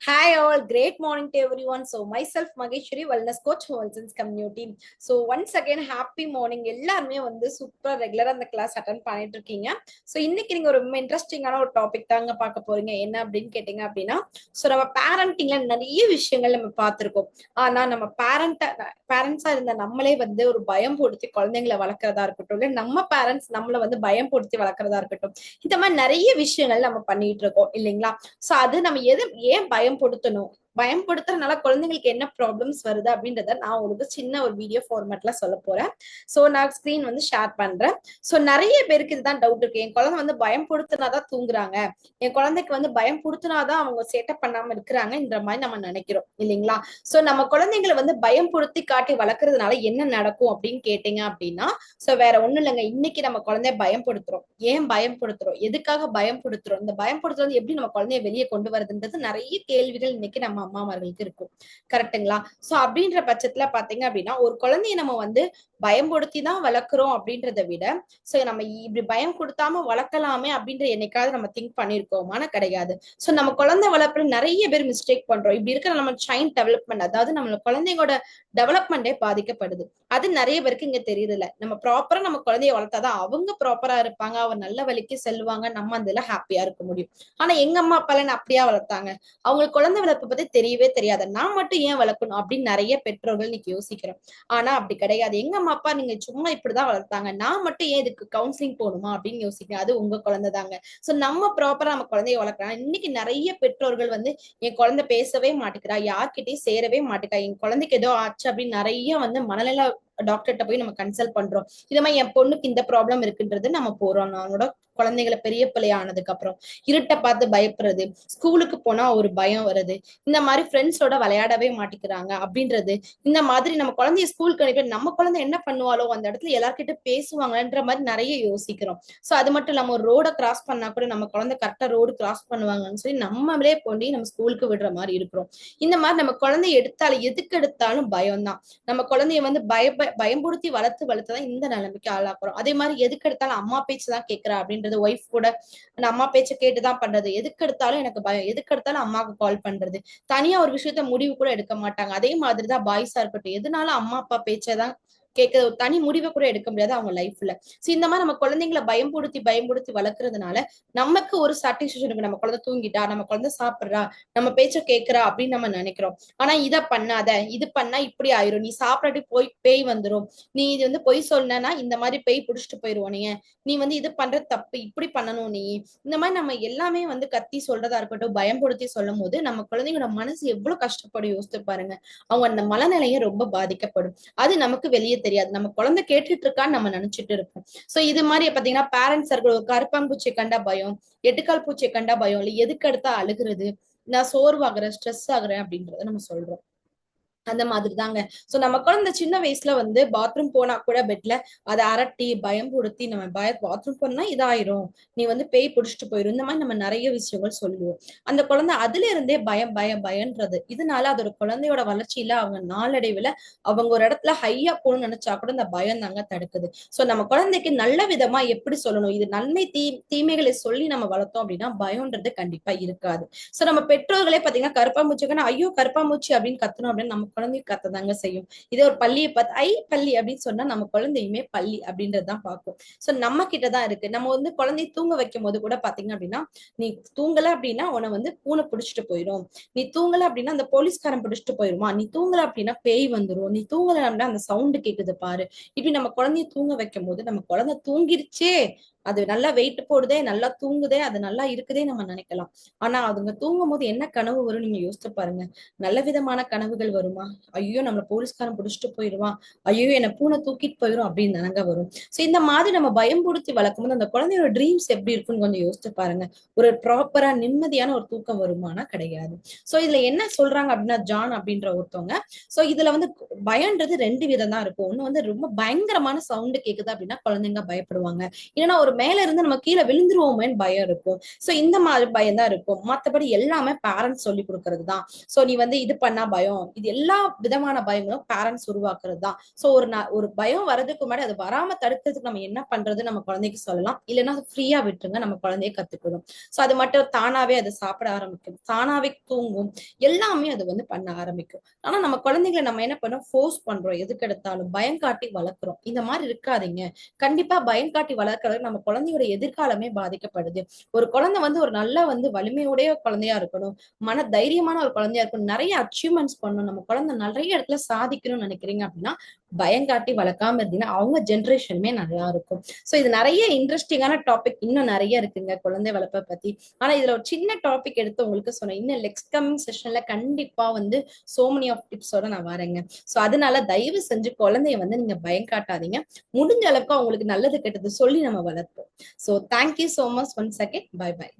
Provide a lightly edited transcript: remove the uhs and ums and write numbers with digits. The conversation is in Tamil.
Hi all, great morning to everyone. So myself Mageshwari, wellness coach, Wellness community. So once again, happy morning. எல்லாருமே வந்து சூப்பரா ரெகுலரா அந்த கிளாஸ் அட்டெண்ட் பண்ணிட்டு இருக்கீங்க. ஸோ இன்னைக்கு நீங்க ஒரு ரொம்ப இன்ட்ரெஸ்டிங்கான ஒரு டாபிக் தாங்க பார்க்க போறீங்க. என்ன அப்படின்னு கேட்டீங்க அப்படின்னா, ஸோ நம்ம பேரண்டிங்ல நிறைய விஷயங்கள் நம்ம பார்த்திருக்கோம். ஆனா நம்ம பேரண்ட்ஸா இருந்த நம்மளே வந்து ஒரு பயம் பொடுத்தி குழந்தைங்களை வளர்க்கறதா இருக்கட்டும், இல்ல நம்ம பேரண்ட்ஸ் நம்மள வந்து பயம் பொடுத்தி வளர்க்கறதா இருக்கட்டும், இந்த மாதிரி நிறைய விஷயங்கள் நம்ம பண்ணிட்டு இருக்கோம் இல்லைங்களா? சோ அது நம்ம ஏன் பயன்படுத்தணும், பயன்படுத்துறதுனால குழந்தைங்களுக்கு என்ன ப்ராப்ளம்ஸ் வருது அப்படின்றத நான் உங்களுக்கு சின்ன ஒரு வீடியோ ஃபார்மேட்ல சொல்ல போறேன். சோ நான் ஸ்கிரீன் வந்து ஷேர் பண்றேன். சோ நிறைய பேருக்கு இதுதான் டவுட் இருக்கு. என் குழந்தை வந்து பயம் கொடுத்தனாதான் தூங்குறாங்க, என் குழந்தைக்கு வந்து பயம் கொடுத்தனாதான் அவங்க சேட்டை பண்ணாம இருக்கிறாங்க இந்த மாதிரி நம்ம நினைக்கிறோம் இல்லைங்களா? சோ நம்ம குழந்தைங்களை வந்து பயம் பொருத்தி காட்டி வளர்க்கறதுனால என்ன நடக்கும் அப்படின்னு கேட்டீங்க அப்படின்னா, சோ வேற ஒண்ணும் இல்லைங்க. இன்னைக்கு நம்ம குழந்தைய பயன்படுத்துறோம். ஏன் பயன்படுத்துறோம், எதுக்காக பயன்படுத்துறோம், இந்த பயன்படுத்துறது எப்படி நம்ம குழந்தைய வெளியே கொண்டு வருதுன்றது நிறைய கேள்விகள் இன்னைக்கு நம்ம அம்மாமார்களுக்கு இருக்கும். கரெக்டுங்களா? சோ அப்படின்ற பட்சத்துல பாத்தீங்க அப்படின்னா, ஒரு குழந்தைய நம்ம வந்து பயன்படுத்தி தான் வளர்க்குறோம் அப்படின்றத விட, சோ நம்ம இப்படி பயம் கொடுத்தாம வளர்க்கலாமே அப்படின்ற என்னைக்காவது நம்ம திங்க் பண்ணிருக்கோமான கிடையாது. சோ நம்ம குழந்தை வளர்ப்புல நிறைய பேர் மிஸ்டேக் பண்றோம். இப்படி இருக்கிற நம்ம சைல்ட் டெவலப்மெண்ட், அதாவது நம்ம குழந்தையோட டெவலப்மெண்டே பாதிக்கப்படுது. அது நிறைய பேருக்கு இங்க தெரியல. நம்ம ப்ராப்பரா நம்ம குழந்தைய வளர்த்தாதான் அவங்க ப்ராப்பரா இருப்பாங்க, அவ நல்ல வழிக்கு செல்வாங்க, நம்ம அதுல ஹாப்பியா இருக்க முடியும். ஆனா எங்க அம்மா அப்பா எல்லாம் அப்படியா வளர்த்தாங்க, அவங்களுக்கு குழந்தை வளர்ப்பு பத்தி தெரியவே தெரியாது, நான் மட்டும் ஏன் வளர்க்கணும் அப்படின்னு நிறைய பெற்றோர்கள் இன்னைக்கு யோசிக்கிறோம். ஆனா அப்படி கிடையாது. எங்க அம்மா அப்பா நீங்க சும்மா இப்படிதான் வளர்த்தாங்க, நான் மட்டும் ஏன் இதுக்கு கவுன்சிலிங் போகணுமா அப்படின்னு யோசிக்கிறேன். அது உங்க குழந்தை தாங்க. சோ நம்ம ப்ராப்பரா நம்ம குழந்தைய வளர்க்கலாம். இன்னைக்கு நிறைய பெற்றோர்கள் வந்து என் குழந்தை பேசவே மாட்டேங்கிறா, யார்கிட்டயும் சேரவே மாட்டேங்கிறா, என் குழந்தைக்கு ஏதோ ஆச்சு அப்படின்னு நிறைய வந்து மனநல டாக்டர்கிட்ட போய் நம்ம கன்சல்ட் பண்றோம். இந்த மாதிரி என் பொண்ணுக்கு இந்த ப்ராப்ளம் இருக்குன்றது நம்ம போறோம். நம்மளோட குழந்தைகளை பெரிய பிள்ளை ஆனதுக்கு அப்புறம் இருட்டை பார்த்து பயப்படுறது, ஸ்கூலுக்கு போனா ஒரு பயம் வருது, இந்த மாதிரி ஃப்ரெண்ட்ஸோட விளையாடவே மாட்டேங்கிறாங்க அப்படின்றது, இந்த மாதிரி நம்ம குழந்தைய ஸ்கூலுக்கு அனுப்பி நம்ம குழந்தை என்ன பண்ணுவாளோ அந்த இடத்துல எல்லார்கிட்ட பேசுவாங்கன்ற மாதிரி நிறைய யோசிக்கிறோம். சோ அது மட்டும் இல்லாம ஒரு ரோட கிராஸ் பண்ணா கூட நம்ம குழந்தை கரெக்டா ரோடு கிராஸ் பண்ணுவாங்கன்னு சொல்லி நம்மளே போய் நம்ம ஸ்கூலுக்கு விடுற மாதிரி இருக்கிறோம். இந்த மாதிரி நம்ம குழந்தைய எதுக்கு எடுத்தாலும் பயம் தான். நம்ம குழந்தைய வந்து பயம்படுத்தி வளர்த்துதான் இந்த நிலைமைக்கு ஆளாக்குறோம். அதே மாதிரி எதுக்கு எடுத்தாலும் அம்மா பேச்சு தான் கேட்கிறா அப்படின்றது, ஒய்ஃப் கூட நான் அம்மா பேச்சை கேட்டுதான் பண்றது, எதுக்கு எடுத்தாலும் எனக்கு பயம், எதுக்கு எடுத்தாலும் அம்மாவுக்கு கால் பண்றது, தனியா ஒரு விஷயத்த முடிவு கூட எடுக்க மாட்டாங்க. அதே மாதிரிதான் பாய்ஸா இருக்கட்டும், எதுனாலும் அம்மா அப்பா பேச்சைதான் கேட்க, ஒரு தனி முடிவை கூட எடுக்க முடியாது அவங்க லைஃப்ல. சோ இந்த மாதிரி நம்ம குழந்தைங்களை பயன்படுத்தி வளர்க்கறதுனால நமக்கு ஒரு சாட்டிஸ்பேக்ஷன் இருக்கு. நம்ம குழந்தை தூங்கிட்டா, நம்ம குழந்தை சாப்பிடுறா, நம்ம பேச்ச கேட்கிறா அப்படின்னு நம்ம நினைக்கிறோம். ஆனா இத பண்ணாத, இது பண்ணா இப்படி ஆயிரும், நீ சாப்பிடாட்டி போய் பேய் வந்துரும், நீ இது வந்து பொய் சொன்னா இந்த மாதிரி பேய் புடிச்சிட்டு போயிருவோம், நீ வந்து இது பண்றது தப்பு, இப்படி பண்ணணும் நீ, இந்த மாதிரி நம்ம எல்லாமே வந்து கத்தி சொல்றதா இருக்கட்டும், பயன்படுத்தி சொல்லும் போது நம்ம குழந்தைங்களோட மனசு எவ்வளவு கஷ்டப்படும் யோசித்து பாருங்க. அவங்க அந்த மனநிலையும் ரொம்ப பாதிக்கப்படும். அது நமக்கு வெளியே தெரியாது. நம்ம குழந்தை கேட்டுட்டு இருக்கான்னு நம்ம நினைச்சிட்டு இருப்போம். சோ இது மாதிரி பாத்தீங்கன்னா பேரண்ட்ஸ் இருக்கிற கருப்பாம்பூச்சியை கண்டா பயம், எட்டுக்கால் பூச்சியை கண்டா பயம், இல்ல எதுக்கு எடுத்தா அழுகுறது, நான் சோர்வாகிறேன், ஸ்ட்ரெஸ் ஆகுறேன் அப்படின்றத நம்ம சொல்றோம். அந்த மாதிரி தாங்க. சோ நம்ம குழந்தை சின்ன வயசுல வந்து பாத்ரூம் போனா கூட பெட்ல அதை அரட்டி பயம்படுத்தி நம்ம பாத்ரூம் போனா இதாயிரும், நீ வந்து பேய் புடிச்சிட்டு போயிரும், இந்த மாதிரி நம்ம நிறைய விஷயங்கள் சொல்லுவோம். அந்த குழந்தை அதுல இருந்தே பயன்றது, இதனால அதோட குழந்தையோட வளர்ச்சியில அவங்க நாளடைவுல அவங்க ஒரு இடத்துல ஹையா போகணும்னு நினைச்சா கூட இந்த பயம் தாங்க தடுக்குது. சோ நம்ம குழந்தைக்கு நல்ல விதமா எப்படி சொல்லணும், இது நன்மை தீமைகளை சொல்லி நம்ம வளர்த்தோம் அப்படின்னா பயம்ன்றது கண்டிப்பா இருக்காது. சோ நம்ம பெற்றோர்களே பாத்தீங்கன்னா கருப்பாம்பூச்சிக்குன்னா ஐயோ கருப்பாம்பூச்சி அப்படின்னு கத்தணும் அப்படின்னு நம்ம குழந்தை கத்ததாங்க செய்யும். இதே ஒரு பள்ளியை பார்த்து ஐ பள்ளி அப்படின்னு சொன்னா நம்ம குழந்தையுமே பள்ளி அப்படின்றதுதான் பார்க்கும். சோ நம்ம கிட்டதான் இருக்கு. நம்ம வந்து குழந்தைய தூங்க வைக்கும் போது கூட பாத்தீங்க அப்படின்னா, நீ தூங்கல அப்படின்னா உன்னை வந்து பூனை பிடிச்சிட்டு போயிரும், நீ தூங்கல அப்படின்னா அந்த போலீஸ்காரன் பிடிச்சிட்டு போயிருமா, நீ தூங்கல அப்படின்னா பேய் வந்துரும், நீ தூங்கல அப்படின்னா அந்த சவுண்டு கேக்குது பாரு, இப்படி நம்ம குழந்தைய தூங்க வைக்கும் போது நம்ம குழந்தை தூங்கிருச்சே, அது நல்லா வெயிட் போடுதே, நல்லா தூங்குதே, அது நல்லா இருக்குதே நம்ம நினைக்கலாம். ஆனா அதுங்க தூங்கும் போது என்ன கனவு வரும் நீங்க யோசிச்சு பாருங்க. நல்ல விதமான கனவுகள் வருமா, ஐயோ நம்மள போலீஸ்காரன் பிடிச்சிட்டு போயிடுவான், ஐயோ என்ன பூனை தூக்கிட்டு போயிரும் அப்படின்னு தானங்க வரும். சோ இந்த மாதிரி நம்ம பயம்படுத்தி வளர்க்கும் போது அந்த குழந்தையோட ட்ரீம்ஸ் எப்படி இருக்குன்னு கொஞ்சம் யோசிச்சு பாருங்க. ஒரு ப்ராப்பரா நிம்மதியான ஒரு தூக்கம் வருமானா கிடையாது. சோ இதுல என்ன சொல்றாங்க அப்படின்னா, ஜான் அப்படின்ற ஒருத்தவங்க, சோ இதுல வந்து பயன்றது ரெண்டு விதம் தான் இருக்கும். ஒண்ணு வந்து ரொம்ப பயங்கரமான சவுண்டு கேக்குது அப்படின்னா குழந்தைங்க பயப்படுவாங்க, இல்லைன்னா ஒரு மேல இருந்து நம்ம கீழே விழுந்துருவோமேன்னு பயம் இருக்கும். சோ இந்த மாதிரி பயம் தான் இருக்கும். மத்தபடி எல்லாமே பேரண்ட்ஸ் சொல்லி கொடுக்கறது தான். சோ நீ வந்து இது பண்ணா பயம், இது எல்லா விதமான பயங்களும் பேரண்ட்ஸ் உருவாக்குறது தான். சோ ஒரு பயம் வர்றதுக்கு முன்னாடி அது வராம தடுக்கிறதுக்கு நம்ம என்ன பண்றது நம்ம குழந்தைக்கு சொல்லலாம். இல்லைன்னா ஃப்ரீயா விட்டுருங்க, நம்ம குழந்தைய கத்துக்கணும். சோ அது மட்டும் தானாவே அது சாப்பிட ஆரம்பிக்கும், தானாவே தூங்கும், எல்லாமே அது வந்து பண்ண ஆரம்பிக்கும். ஆனா நம்ம குழந்தைகளை நம்ம என்ன பண்ணோம், ஃபோர்ஸ் பண்றோம், எதுக்கு எடுத்தாலும் பயம் காட்டி வளர்க்குறோம். இந்த மாதிரி இருக்காதீங்க. கண்டிப்பா பயம் காட்டி வளர்க்கறது நம்ம குழந்தையோட எதிர்காலமே பாதிக்கப்படுது. ஒரு குழந்தை வந்து ஒரு நல்ல வந்து வலிமையுடைய குழந்தையா இருக்கணும், மன தைரியமான ஒரு குழந்தையா இருக்கணும், நிறைய அச்சீவ்மெண்ட்ஸ் பண்ணணும், நம்ம குழந்தை நிறைய இடத்துல சாதிக்கணும்னு நினைக்கிறீங்க அப்படின்னா பயங்காட்டி வளர்க்காம இருந்தீங்கன்னா அவங்க ஜென்ரேஷனுமே நல்லா இருக்கும். சோ இது நிறைய இன்ட்ரெஸ்டிங்கான டாபிக் இன்னும் நிறைய இருக்குங்க குழந்தை வளர்ப்பை பத்தி. ஆனா இதுல ஒரு சின்ன டாபிக் எடுத்து உங்களுக்கு சொன்னேன். இன்னும் நெக்ஸ்ட் கமிங் செஷன்ல கண்டிப்பா வந்து சோ மெனி ஆஃப் டிப்ஸோட நான் வரேங்க. சோ அதனால தயவு செஞ்சு குழந்தைய வந்து நீங்க பயம் காட்டாதீங்க. முடிஞ்ச அளவுக்கு அவங்களுக்கு நல்லது கெட்டது சொல்லி நம்ம வளர்ப்போம். So thank you so much once again. Bye by.